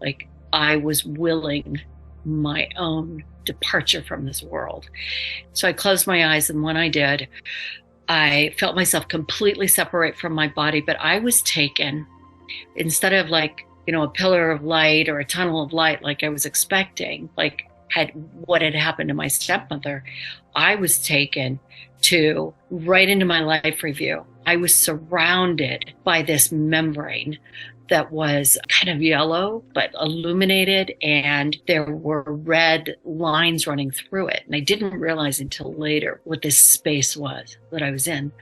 Like I was willing my own departure from this world. So I closed my eyes, and when I did, I felt myself completely separate from my body, but I was taken, instead of like, a pillar of light or a tunnel of light like I was expecting, like what had happened to my stepmother, I was taken to right into my life review. I was surrounded by this membrane that was kind of yellow, but illuminated, and there were red lines running through it. And I didn't realize until later what this space was that I was in.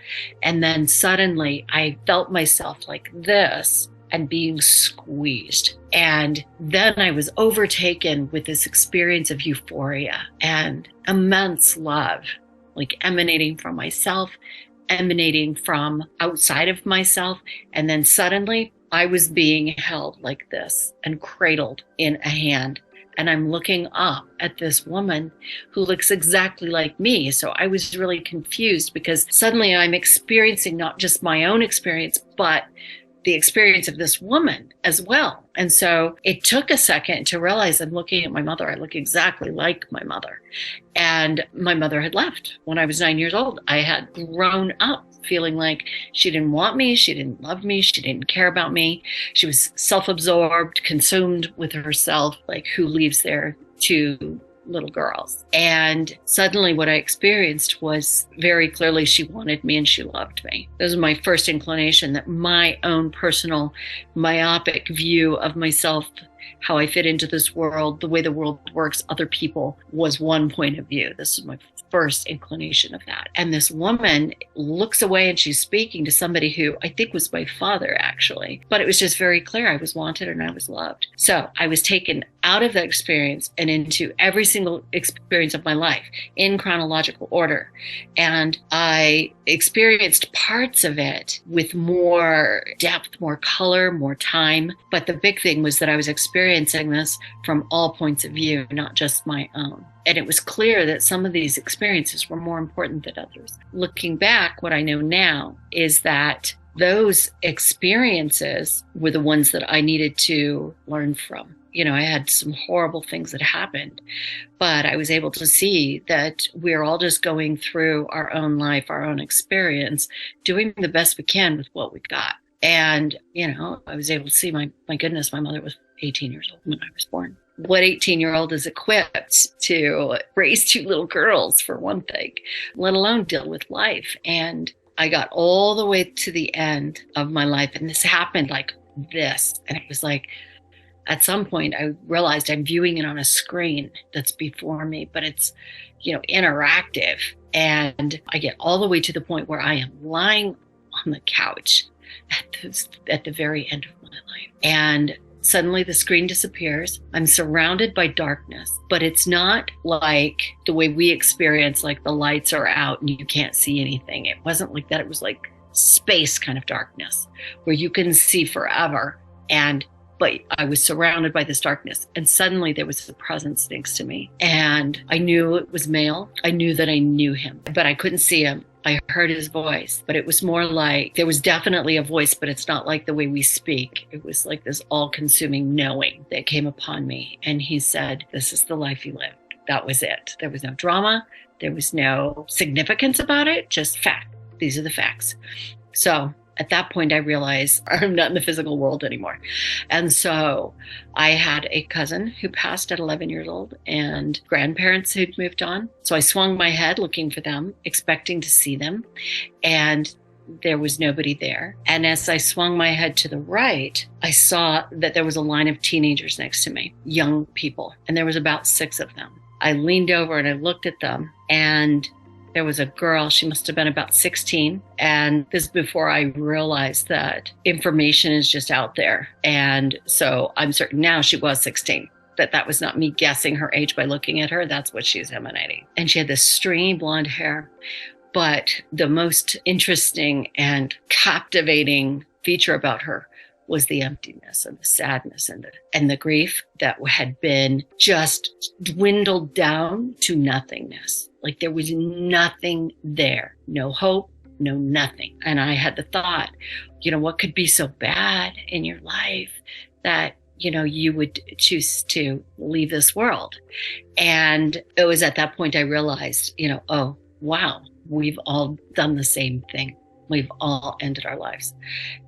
And then suddenly I felt myself like this and being squeezed. And then I was overtaken with this experience of euphoria and immense love, like emanating from myself, emanating from outside of myself. And then suddenly I was being held like this and cradled in a hand. And I'm looking up at this woman who looks exactly like me. So I was really confused, because suddenly I'm experiencing not just my own experience, but the experience of this woman as well. And so it took a second to realize I'm looking at my mother. I look exactly like my mother. And my mother had left when I was 9 years old. I had grown up feeling like she didn't want me. She didn't love me. She didn't care about me. She was self-absorbed, consumed with herself, like who leaves their two little girls. And suddenly what I experienced was very clearly she wanted me and she loved me. This was my first inclination that my own personal myopic view of myself, how I fit into this world, the way the world works, other people, was one point of view. This is my first inclination of that. And this woman looks away and she's speaking to somebody who I think was my father, actually. But it was just very clear I was wanted and I was loved. So I was taken out of that experience and into every single experience of my life in chronological order. And I experienced parts of it with more depth, more color, more time. But the big thing was that I was experiencing this from all points of view, not just my own. And it was clear that some of these experiences were more important than others. Looking back, what I know now is that those experiences were the ones that I needed to learn from. I had some horrible things that happened, but I was able to see that we're all just going through our own life, our own experience, doing the best we can with what we got. And, I was able to see, my goodness, my mother was 18 years old when I was born. What 18-year-old is equipped to raise two little girls, for one thing, let alone deal with life? And I got all the way to the end of my life, and this happened like this. And it was like, at some point, I realized I'm viewing it on a screen that's before me, but it's, interactive. And I get all the way to the point where I am lying on the couch at the very end of my life. And suddenly the screen disappears. I'm surrounded by darkness, but it's not like the way we experience, like the lights are out and you can't see anything. It wasn't like that. It was like space kind of darkness where you can see forever. But I was surrounded by this darkness, and suddenly there was a presence next to me, and I knew it was male. I knew that I knew him, but I couldn't see him. I heard his voice, but it was more like, there was definitely a voice, but it's not like the way we speak. It was like this all-consuming knowing that came upon me. And he said, "This is the life you lived." That was it. There was no drama. There was no significance about it. Just fact. These are the facts. So at that point, I realized I'm not in the physical world anymore. And so I had a cousin who passed at 11 years old and grandparents who'd moved on. So I swung my head looking for them, expecting to see them. And there was nobody there. And as I swung my head to the right, I saw that there was a line of teenagers next to me, young people. And there was about 6 of them. I leaned over and I looked at them, and there was a girl. She must have been about 16. And this is before I realized that information is just out there. And so I'm certain now she was 16, that was not me guessing her age by looking at her. That's what she's emanating. And she had this stringy blonde hair. But the most interesting and captivating feature about her was the emptiness and the sadness and the grief that had been just dwindled down to nothingness. Like there was nothing there, no hope, no nothing. And I had the thought, what could be so bad in your life that you would choose to leave this world. And it was at that point I realized, oh, wow, we've all done the same thing. We've all ended our lives.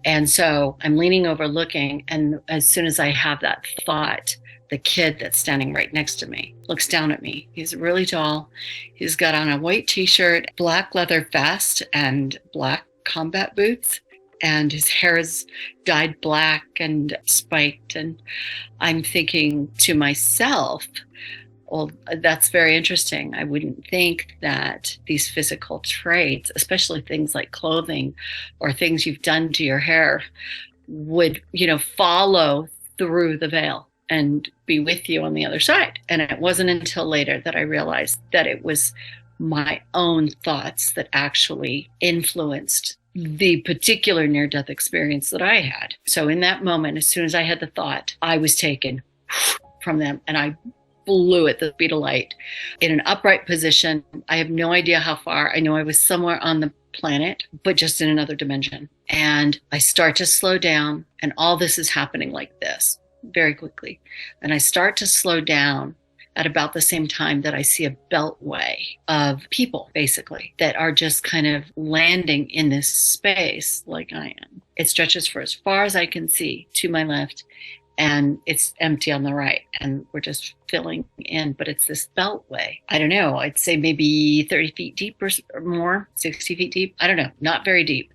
And so I'm leaning over looking. And as soon as I have that thought, the kid that's standing right next to me looks down at me. He's really tall. He's got on a white t-shirt, black leather vest, and black combat boots. And his hair is dyed black and spiked. And I'm thinking to myself, well, that's very interesting. I wouldn't think that these physical traits, especially things like clothing or things you've done to your hair, would, follow through the veil and be with you on the other side. And it wasn't until later that I realized that it was my own thoughts that actually influenced the particular near-death experience that I had. So in that moment, as soon as I had the thought, I was taken from them, and I flew at the speed of light in an upright position. I have no idea how far. I know I was somewhere on the planet, but just in another dimension. And I start to slow down, and all this is happening like this very quickly. And I start to slow down at about the same time that I see a beltway of people, basically, that are just kind of landing in this space like I am. It stretches for as far as I can see to my left, and it's empty on the right, and we're just filling in, but it's this beltway. I don't know, I'd say maybe 30 feet deep or more, 60 feet deep. I don't know, not very deep.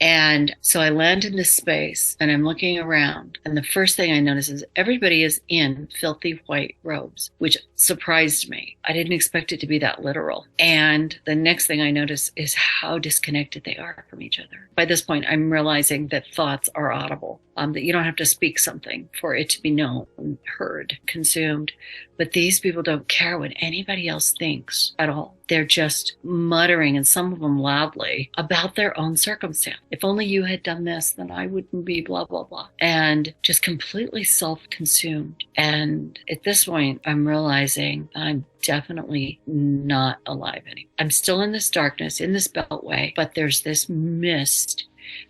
And so I land in this space, and I'm looking around, and the first thing I notice is everybody is in filthy white robes, which surprised me. I didn't expect it to be that literal. And the next thing I notice is how disconnected they are from each other. By this point, I'm realizing that thoughts are audible, that you don't have to speak something for it to be known, heard, consumed. But these people don't care what anybody else thinks at all. They're just muttering, and some of them loudly, about their own circumstance. If only you had done this, then I wouldn't be blah, blah, blah. And just completely self-consumed. And at this point, I'm realizing I'm definitely not alive anymore. I'm still in this darkness, in this beltway, but there's this mist.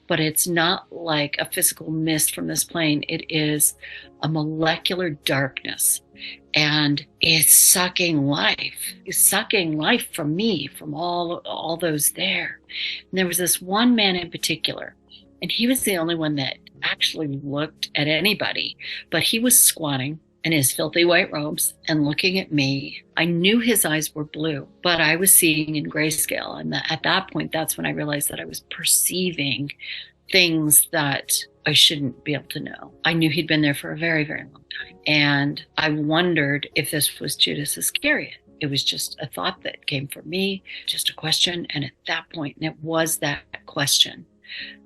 But it's not like a physical mist from this plane. It is a molecular darkness. And it's sucking life. It's sucking life from me, from all those there. And there was this one man in particular, and he was the only one that actually looked at anybody, but he was squatting in his filthy white robes and looking at me. I knew his eyes were blue, but I was seeing in grayscale. And at that point, that's when I realized that I was perceiving things that I shouldn't be able to know. I knew he'd been there for a very, very long time. And I wondered if this was Judas Iscariot. It was just a thought that came from me, just a question. And at that point, and it was that question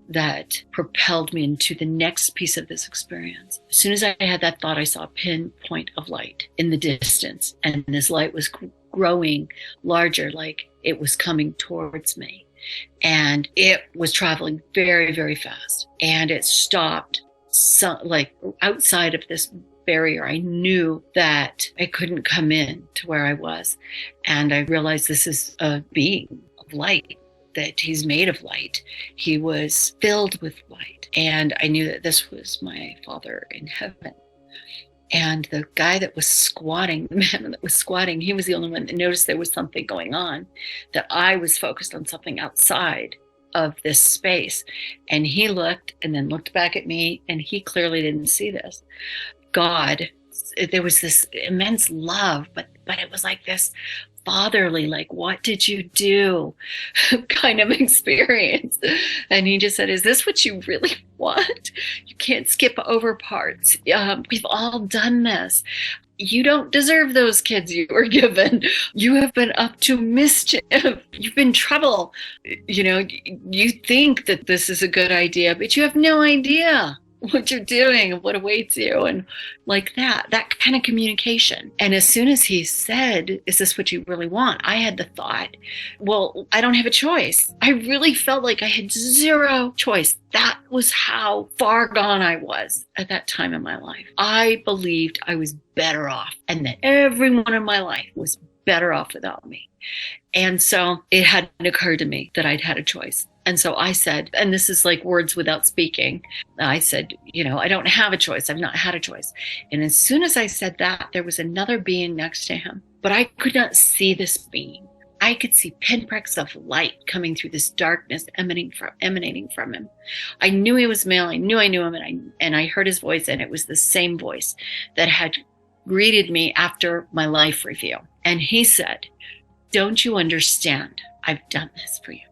that propelled me into the next piece of this experience. As soon as I had that thought, I saw a pinpoint of light in the distance. And this light was growing larger, like it was coming towards me. And it was traveling very, very fast. And it stopped like outside of this barrier. I knew that I couldn't come in to where I was. And I realized this is a being of light, that he's made of light. He was filled with light. And I knew that this was my Father in heaven. And the guy that was squatting, the man that was squatting, he was the only one that noticed there was something going on, that I was focused on something outside of this space. And he looked and then looked back at me, and he clearly didn't see this. God, there was this immense love, but it was like this fatherly, like, what did you do kind of experience. And he just said, is this what you really want? You can't skip over parts. We've all done this. You don't deserve those kids you were given. You have been up to mischief. You've been trouble. You think that this is a good idea, but you have no idea what you're doing and what awaits you, and like that kind of communication. And as soon as he said, is this what you really want? I had the thought, well, I don't have a choice. I really felt like I had zero choice. That was how far gone I was at that time in my life. I believed I was better off, and that everyone in my life was better off without me. And so it hadn't occurred to me that I'd had a choice. And so I said, and this is like words without speaking, I said, I don't have a choice. I've not had a choice. And as soon as I said that, there was another being next to him, but I could not see this being. I could see pinpricks of light coming through this darkness emanating from him. I knew he was male. I knew him, and I heard his voice, and it was the same voice that had greeted me after my life review. And he said, "Don't you understand? I've done this for you.